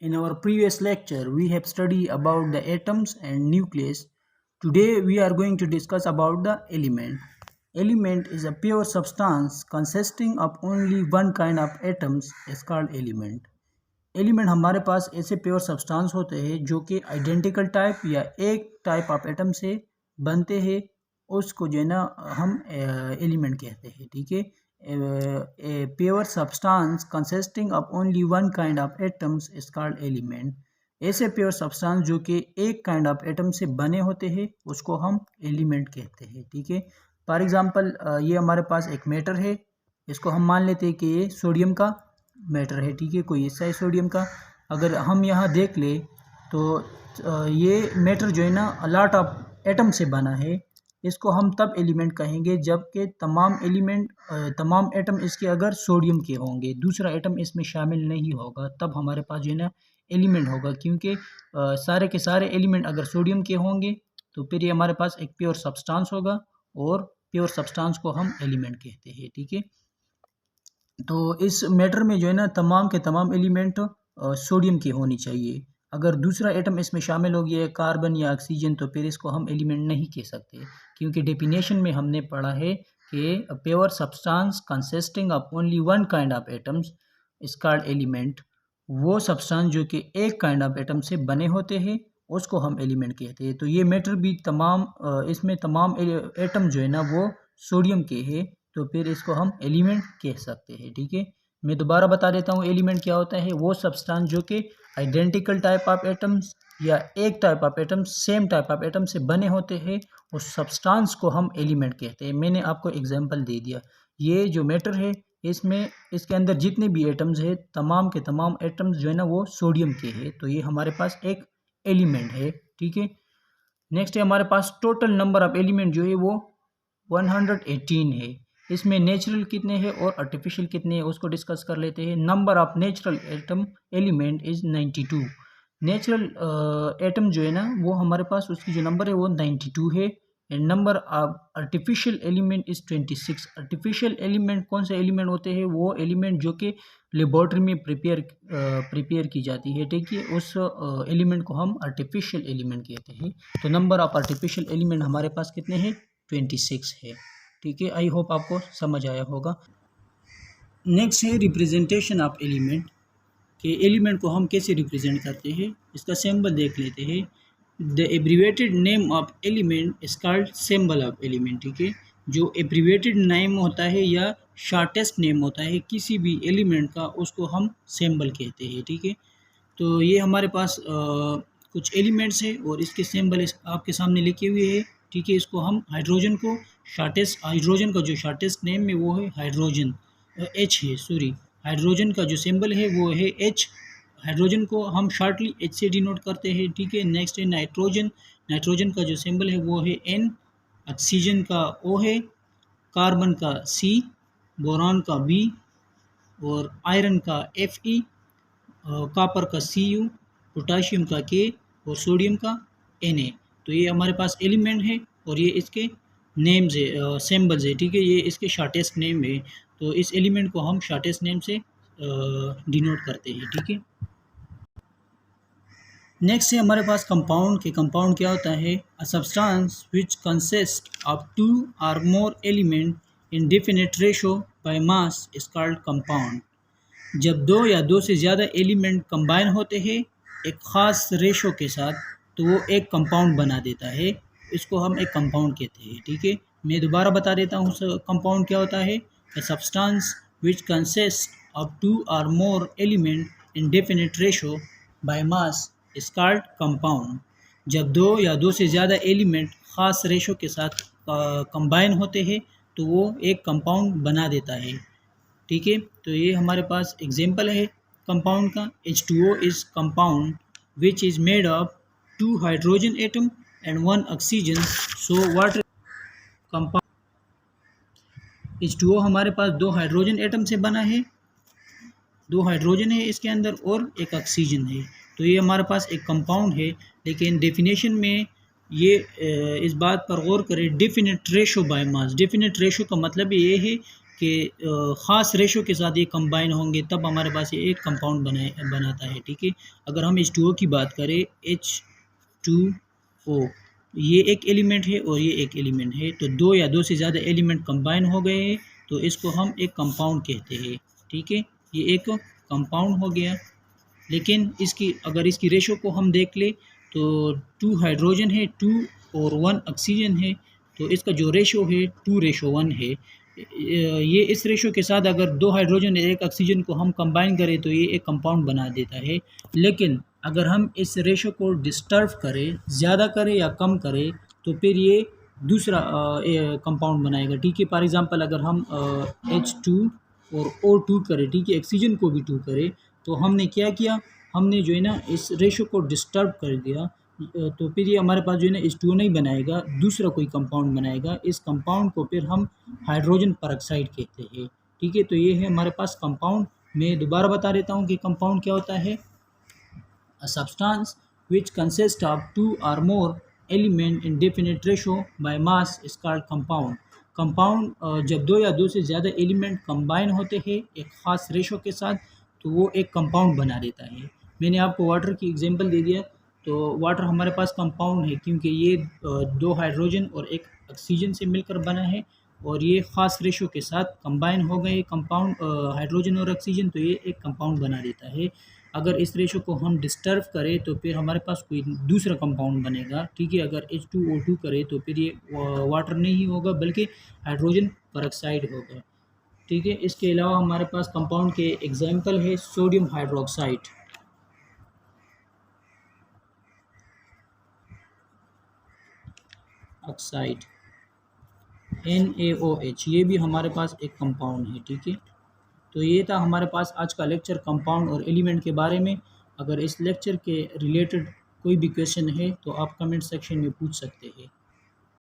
In our previous lecture, we have studied about the atoms and nucleus. Today, we are going to discuss about the element. Element is a pure substance consisting of only one kind of atoms is called element. Element हमारे पास ऐसे pure substance होते हैं जो कि identical type या एक type of atom से बनते हैं, उसको जो है ना हम एलिमेंट कहते हैं। ठीक है, a pure substance consisting of only one kind of atoms is called element. ऐसे प्योर सब्सटेंस जो कि एक काइंड ऑफ एटम से बने होते हैं उसको हम एलिमेंट कहते हैं। ठीक है, फॉर एग्जांपल ये हमारे पास एक मैटर है, इसको हम मान लेते हैं कि ये सोडियम का मैटर है। ठीक है, कोई हिस्सा है सोडियम का। अगर हम यहाँ देख ले तो ये मैटर जो है ना लॉट ऑफ एटम से बना है, इसको हम तब एलिमेंट कहेंगे जबकि तमाम एटम इसके अगर सोडियम के होंगे, दूसरा एटम इसमें शामिल नहीं होगा, तब हमारे पास जो है ना एलिमेंट होगा। क्योंकि सारे के सारे एलिमेंट अगर सोडियम के होंगे तो फिर ये हमारे पास एक प्योर सब्सटेंस होगा और प्योर सब्सटेंस को हम एलिमेंट कहते हैं। ठीक है, तो इस मैटर में जो है ना तमाम के तमाम एलिमेंट सोडियम की होनी चाहिए। अगर दूसरा एटम इसमें शामिल हो गया है कार्बन या ऑक्सीजन, तो फिर इसको हम एलिमेंट नहीं कह सकते, क्योंकि डेफिनेशन में हमने पढ़ा है कि pure substance consisting of only one kind of atoms is called element. वो सब्सटेंस जो कि एक काइंड ऑफ एटम से बने होते हैं उसको हम एलिमेंट कहते हैं। तो ये मैटर भी इसमें तमाम एटम जो है ना वो सोडियम के हैं, तो फिर इसको हम एलिमेंट कह सकते हैं। ठीक है, मैं दोबारा बता देता हूँ एलिमेंट क्या होता है। वो सब्सटेंस जो कि आइडेंटिकल टाइप ऑफ एटम्स या एक type of atoms same type of atom से बने होते हैं, उस सब्सटेंस को हम एलिमेंट कहते हैं। मैंने आपको एग्जांपल दे दिया, ये जो मैटर है इसके अंदर जितने भी एटम्स है तमाम के तमाम एटम्स जो है ना वो सोडियम के हैं, तो ये हमारे पास एक एलिमेंट है। ठीक है, नेक्स्ट है हमारे पास टोटल नंबर ऑफ एलिमेंट जो है वो 118 है। इसमें नेचुरल कितने हैं और आर्टिफिशियल कितने हैं उसको डिस्कस कर लेते हैं। Number of natural element is 92। Natural atom जो है ना वो हमारे पास उसकी जो नंबर है वो 92 है। And number of artificial element is 26। Artificial element कौन से एलिमेंट होते हैं? वो एलिमेंट जो कि लेबॉर्ट्री में प्रिपेयर की जाती है। ठीक है, उस एलिमेंट को हम आर्टिफिशियल एलिमेंट कहते हैं। तो नंबर ऑफ आर्टिफिशियल एलिमेंट हमारे पास कितने हैं? 26 है। ठीक है, आई होप आपको समझ आया होगा। नेक्स्ट है रिप्रेजेंटेशन ऑफ एलिमेंट, कि एलिमेंट को हम कैसे रिप्रेजेंट करते हैं। इसका सिंबल देख लेते हैं। The abbreviated name of element is called symbol of element. ठीक है, जो एब्रीवेटेड नेम होता है या शॉर्टेस्ट नेम होता है किसी भी एलिमेंट का, उसको हम सिंबल कहते हैं। ठीक है, तो ये हमारे पास कुछ एलिमेंट्स है और इसके सिंबल आपके सामने लिखे हुए हैं। ठीक है, इसको हम हाइड्रोजन का जो शॉर्टेस्ट नेम है वो है हाइड्रोजन, एच है, सॉरी, हाइड्रोजन का जो सिंबल है वो है एच। हाइड्रोजन को हम शॉर्टली एच से डिनोट करते हैं। ठीक है, नेक्स्ट है नाइट्रोजन का जो सिंबल है वो है एन, ऑक्सीजन का ओ है, कार्बन का सी, बोरॉन का बी और आयरन का एफ ई, कॉपर का सी यू, पोटाशियम का के और सोडियम का एन ए। तो ये हमारे पास एलिमेंट है और ये इसके नेम्स है, सिंबल्स है। ठीक है, ये इसके शॉर्टेस्ट नेम है, तो इस एलिमेंट को हम शॉर्टेस्ट नेम से डिनोट करते हैं। ठीक है, नेक्स्ट है हमारे पास कंपाउंड के। कंपाउंड क्या होता है? A substance which consist of 2 और मोर element in definite ratio by mass is called compound. जब 2 या 2 से ज़्यादा एलिमेंट कंबाइन होते हैं एक ख़ास रेशो के साथ, तो वो एक कंपाउंड बना देता है, इसको हम एक कंपाउंड कहते हैं। ठीक है, मैं दोबारा बता देता हूँ कंपाउंड क्या होता है। A substance which consist of 2 और मोर element in definite ratio by mass is called compound. जब 2 या 2 से ज़्यादा एलिमेंट ख़ास रेशो के साथ कंबाइन होते हैं तो वो एक कंपाउंड बना देता है। ठीक है, तो ये हमारे पास एग्जाम्पल है कंपाउंड का। H2O is compound which is made of 2 hydrogen atom and 1 oxygen. So water compound H2O हमारे पास 2 हाइड्रोजन एटम से बना है, 2 हाइड्रोजन है इसके अंदर और एक ऑक्सीजन है, तो ये हमारे पास एक कंपाउंड है। लेकिन डेफिनेशन में ये इस बात पर गौर करें, definite ratio by mass. Definite ratio का मतलब ये है के ख़ास रेशो के साथ ये कंबाइन होंगे तब हमारे पास ये एक कंपाउंड बनाता है। ठीक है, अगर हम H2O की बात करें, H2O ये एक एलिमेंट है और ये एक एलिमेंट है, तो दो या दो से ज़्यादा एलिमेंट कंबाइन हो गए हैं तो इसको हम एक कंपाउंड कहते हैं। ठीक है, ये एक कंपाउंड हो गया। लेकिन अगर इसकी रेशो को हम देख ले तो 2 हाइड्रोजन है, 2 और 1 ऑक्सीजन है, तो इसका जो रेशो है 2:1 है। ये इस रेशो के साथ अगर 2 हाइड्रोजन और 1 ऑक्सीजन को हम कंबाइन करें तो ये एक कंपाउंड बना देता है। लेकिन अगर हम इस रेशो को डिस्टर्ब करें, ज़्यादा करें या कम करें, तो फिर ये दूसरा कंपाउंड बनाएगा। ठीक है, फॉर एग्ज़ाम्पल अगर हम H2 और O2 करें, ठीक है, ऑक्सीजन को भी 2 करें, तो हमने क्या किया, हमने जो है ना इस रेशो को डिस्टर्ब कर दिया, तो फिर ये हमारे पास जो है ना H2O नहीं बनाएगा, दूसरा कोई कंपाउंड बनाएगा। इस कंपाउंड को फिर हम हाइड्रोजन पेरोक्साइड कहते हैं। ठीक है, तो ये है हमारे पास कंपाउंड। मैं दोबारा बता देता हूँ कि कंपाउंड क्या होता है। A substance which consists of 2 or more element in definite ratio by mass is called compound. Compound जब दो या दो से ज़्यादा एलिमेंट कंबाइन होते हैं एक ख़ास रेशो के साथ, तो वो एक कंपाउंड बना देता है। मैंने आपको वाटर की एग्जांपल दे दिया, तो वाटर हमारे पास कंपाउंड है क्योंकि ये 2 हाइड्रोजन और 1 ऑक्सीजन से मिलकर बना है और ये ख़ास रेशो के साथ कंबाइन हो गए कंपाउंड हाइड्रोजन और ऑक्सीजन, तो ये एक कंपाउंड बना देता है। अगर इस रेशो को हम डिस्टर्ब करें तो फिर हमारे पास कोई दूसरा कंपाउंड बनेगा। ठीक है, अगर H2O2 करें तो फिर ये वाटर नहीं होगा बल्कि हाइड्रोजन पेरोक्साइड होगा। ठीक है, इसके अलावा हमारे पास कंपाउंड के एग्जाम्पल है सोडियम हाइड्रोक्साइड, ऑक्साइड NaOH, ये भी हमारे पास एक कंपाउंड है। ठीक है, तो ये था हमारे पास आज का लेक्चर कंपाउंड और एलिमेंट के बारे में। अगर इस लेक्चर के रिलेटेड कोई भी क्वेश्चन है तो आप कमेंट सेक्शन में पूछ सकते हैं।